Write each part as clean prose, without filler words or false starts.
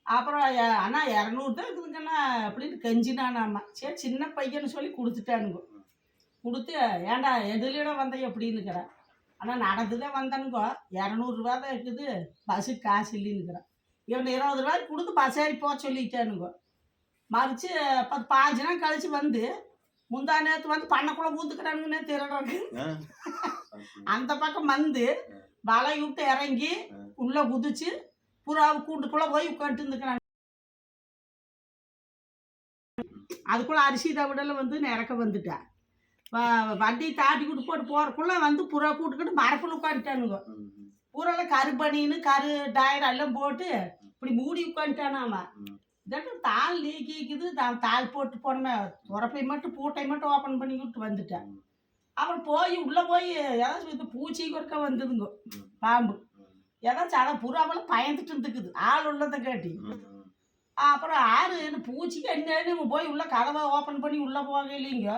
அப்புறம் அண்ணா 200 தான் இருக்குதுங்கண்ணா அப்படின்னு கெஞ்சினானாம்மா. சரி சின்ன பையன்னு சொல்லி குடுத்துட்டானுங்க. குடுத்து ஏன்டா எதுலடா வந்த எப்படின்னுக்கிறேன். ஆனா நடந்து தான் வந்தேனுங்கோ. ரூ. 200 தான் இருக்குது. பஸ்ஸுக்கு காசு இல்லைன்னுக்கிறேன். இவன் ரூ. 20 குடுத்து பஸ் ஏறி போ சொல்லிட்டானுங்கோ. மறிச்சு 15 நாள் கழிச்சு வந்து, முந்தா நேத்து வந்து பண்ணக்குள்ள பூந்துக்கிறானுங்கன்னே திருடனுங்க. அந்த பக்கம் வந்து வலை விட்டு இறங்கி உள்ள குதிச்சு புறாவை கூண்டுக்குள்ள போய் உட்காந்துட்டு இருந்துக்கிறான். அதுக்குள்ள அரிசி தவிடல வந்து நிறக்க வந்துட்டேன். வண்டி தாட்டி கூட்டு போட்டு போறக்குள்ள வந்து புறா கூட்டுக்கிட்டு மரப்பில் உட்காந்துட்டானுங்க. பூரெல்லாம் கருப்பணின்னு டயர் எல்லாம் போட்டு இப்படி மூடி உட்காந்துட்டானாமா. இதாட்டும் தாள் நீக்கிக்குது. தாள் போட்டு போனமே துறப்பை மட்டும் பூட்டை மட்டும் ஓப்பன் பண்ணி விட்டு வந்துட்டேன். அப்புறம் போய் உள்ள போய் ஏதாச்சும் பூச்சி குறுக்க வந்ததுங்க பாம்பு. ஏதாச்சும் அதான் புறாவெல்லாம் பயந்துட்டு இருந்துக்குது ஆள் உள்ளதை காட்டி. அப்புறம் ஆறு பூச்சிக்கு என்னன்னு போய் உள்ள கதவை ஓப்பன் பண்ணி உள்ள போக இல்லைங்க.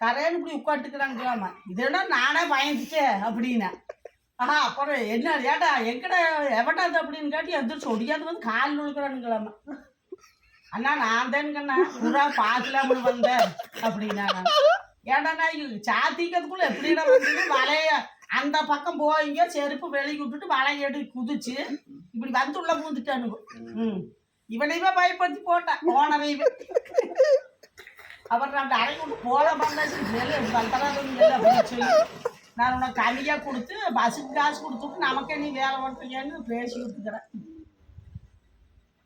கரையான்னு இப்படி உட்காந்துக்கிறாங்களாமா. இதெல்லாம் நானே பயந்துட்டேன் அப்படின்னா. அப்புறம் என்ன ஏட்டா எங்கடா எவட்டாது அப்படின்னு காட்டி எந்திரிச்சு ஒடியாந்து வந்து காலில் விழுக்கிறானுங்களாமா. அண்ணா நான் தானுங்கண்ணா புறா பார்க்கலாம்னு வந்தேன் அப்படின்னா. ஏடாண்ணா சாத்திக்கிறதுக்குள்ள எப்படின்னா வந்து வலைய அந்த பக்கம் போயிங்க செருப்பு வெளியே விட்டுட்டு வலை எடுத்து குதிச்சு இப்படி வந்து உள்ள பூந்துட்டானுங்க. இவனையுமே பயப்படுத்தி போட்டான் ஓனரையுமே. அப்புறம் நம்ம அரை விட்டு போல பண்ணாச்சு அப்படின்னு சொல்லி நான் உனக்கு கம்மியாக கொடுத்து பஸ்ஸுக்கு காசு கொடுத்துட்டு நமக்கே நீ வேலை பண்ணுறீங்கன்னு பேசி விட்டுக்கிறேன்.